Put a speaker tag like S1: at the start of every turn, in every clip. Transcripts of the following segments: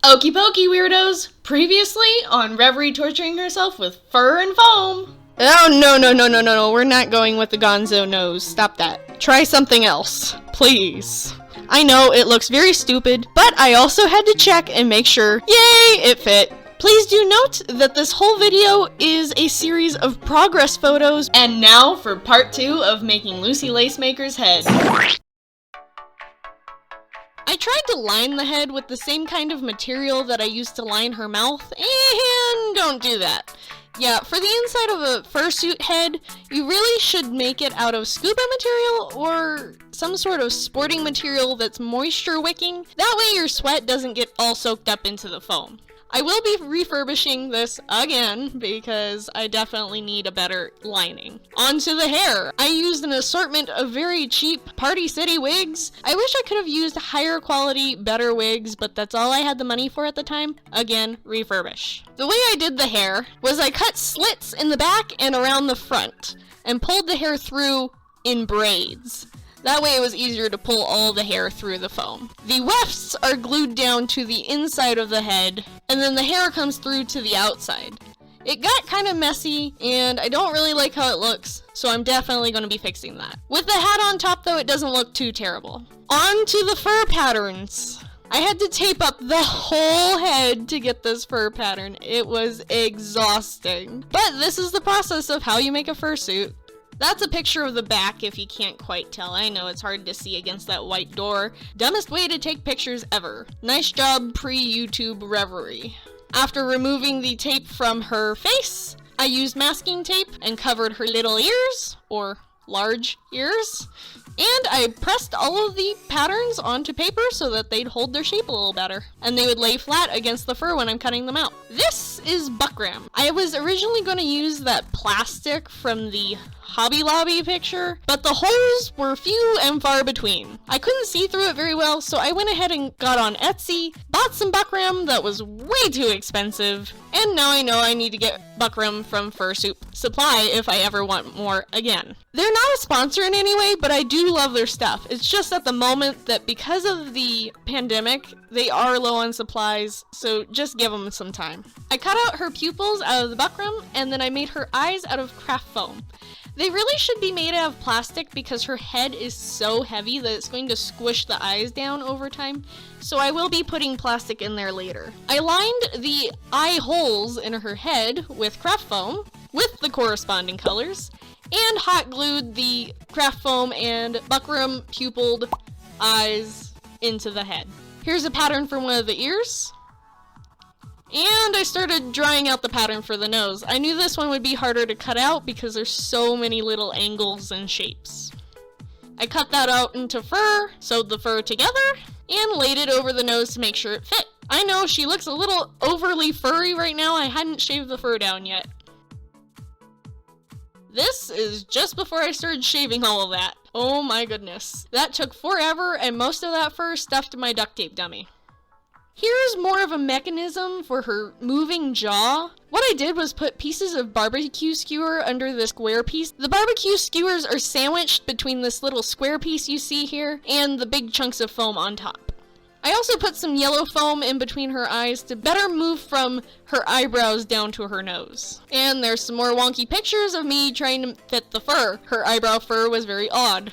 S1: Okie pokey, weirdos! Previously on Reverie torturing herself with fur and foam. Oh, no, we're not going with the gonzo nose. Stop that. Try something else. Please. I know, it looks very stupid, but I also had to check and make sure, yay, it fit. Please do note that this whole video is a series of progress photos, and now for part 2 of making Lucy Lacemaker's head. I tried to line the head with the same kind of material that I used to line her mouth, and don't do that. Yeah, for the inside of a fursuit head, you really should make it out of scuba material or some sort of sporting material that's moisture wicking. That way your sweat doesn't get all soaked up into the foam. I will be refurbishing this again because I definitely need a better lining. Onto the hair. I used an assortment of very cheap Party City wigs. I wish I could have used higher quality, better wigs, but that's all I had the money for at the time. Again, refurbish. The way I did the hair was I cut slits in the back and around the front and pulled the hair through in braids. That way it was easier to pull all the hair through the foam. The wefts are glued down to the inside of the head, and then the hair comes through to the outside. It got kind of messy, and I don't really like how it looks, so I'm definitely going to be fixing that. With the hat on top though, it doesn't look too terrible. On to the fur patterns. I had to tape up the whole head to get this fur pattern. It was exhausting. But this is the process of how you make a fursuit. That's a picture of the back if you can't quite tell. I know it's hard to see against that white door. Dumbest way to take pictures ever. Nice job, pre-YouTube Reverie. After removing the tape from her face, I used masking tape and covered her little ears, or large ears. And I pressed all of the patterns onto paper so that they'd hold their shape a little better. And they would lay flat against the fur when I'm cutting them out. This is buckram. I was originally going to use that plastic from the Hobby Lobby picture, but the holes were few and far between. I couldn't see through it very well, so I went ahead and got on Etsy, bought some buckram that was way too expensive, and now I know I need to get buckram from Fursuit Supply if I ever want more again. They're not a sponsor in any way, but I do love their stuff. It's just at the moment that because of the pandemic, they are low on supplies, so just give them some time. I cut out her pupils out of the buckram, and then I made her eyes out of craft foam. They really should be made out of plastic because her head is so heavy that it's going to squish the eyes down over time, so I will be putting plastic in there later. I lined the eye holes in her head with craft foam, with the corresponding colors, and hot glued the craft foam and buckram pupilled eyes into the head. Here's a pattern for one of the ears. And I started drawing out the pattern for the nose. I knew this one would be harder to cut out because there's so many little angles and shapes. I cut that out into fur, sewed the fur together, and laid it over the nose to make sure it fit. I know she looks a little overly furry right now. I hadn't shaved the fur down yet. This is just before I started shaving all of that. Oh my goodness. That took forever, and most of that fur stuffed my duct tape dummy. Here's more of a mechanism for her moving jaw. What I did was put pieces of barbecue skewer under the square piece. The barbecue skewers are sandwiched between this little square piece you see here and the big chunks of foam on top. I also put some yellow foam in between her eyes to better move from her eyebrows down to her nose. And there's some more wonky pictures of me trying to fit the fur. Her eyebrow fur was very odd.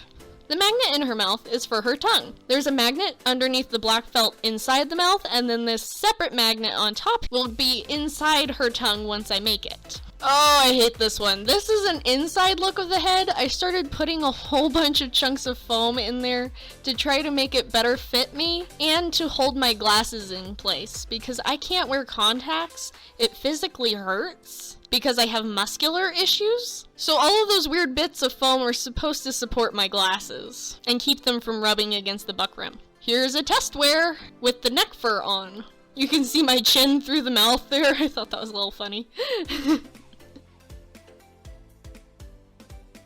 S1: The magnet in her mouth is for her tongue. There's a magnet underneath the black felt inside the mouth, and then this separate magnet on top will be inside her tongue once I make it. Oh, I hate this one. This is an inside look of the head. I started putting a whole bunch of chunks of foam in there to try to make it better fit me and to hold my glasses in place because I can't wear contacts. It physically hurts because I have muscular issues. So all of those weird bits of foam are supposed to support my glasses and keep them from rubbing against the buckram. Here's a test wear with the neck fur on. You can see my chin through the mouth there. I thought that was a little funny.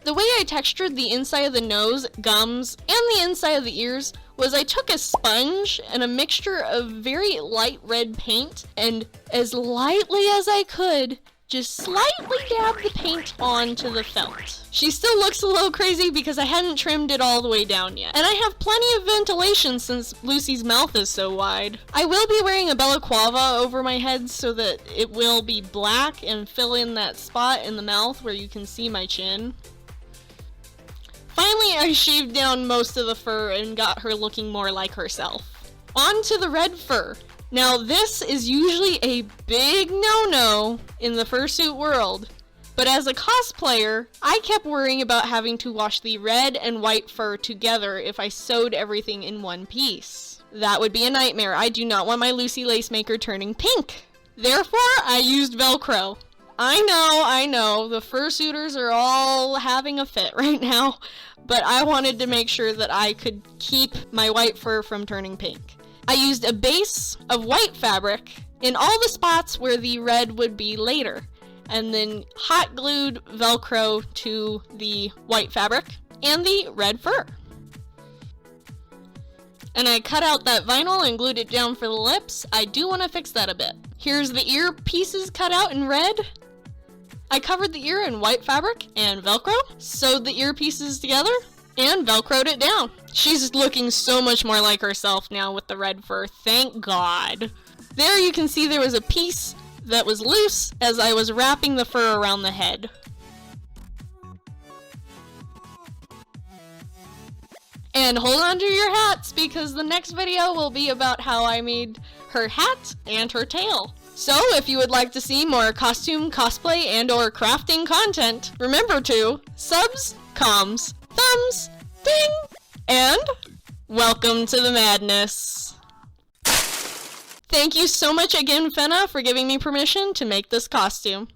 S1: The way I textured the inside of the nose, gums, and the inside of the ears was I took a sponge and a mixture of very light red paint and as lightly as I could just slightly dab the paint onto the felt. She still looks a little crazy because I hadn't trimmed it all the way down yet. And I have plenty of ventilation since Lucy's mouth is so wide. I will be wearing a balaclava over my head so that it will be black and fill in that spot in the mouth where you can see my chin. Finally, I shaved down most of the fur and got her looking more like herself. On to the red fur. Now this is usually a big no-no in the fursuit world, but as a cosplayer, I kept worrying about having to wash the red and white fur together if I sewed everything in one piece. That would be a nightmare. I do not want my Lucy Lacemaker turning pink. Therefore, I used Velcro. I know, the fursuiters are all having a fit right now, but I wanted to make sure that I could keep my white fur from turning pink. I used a base of white fabric in all the spots where the red would be later, and then hot glued Velcro to the white fabric and the red fur. And I cut out that vinyl and glued it down for the lips. I do want to fix that a bit. Here's the ear pieces cut out in red. I covered the ear in white fabric and Velcro, sewed the ear pieces together, and Velcroed it down. She's looking so much more like herself now with the red fur, thank God. There you can see there was a piece that was loose as I was wrapping the fur around the head. And hold on to your hats because the next video will be about how I made her hat and her tail. So if you would like to see more costume, cosplay, and or crafting content, remember to subs, comms, thumbs, ding, and welcome to the madness. Thank you so much again, Fenna, for giving me permission to make this costume.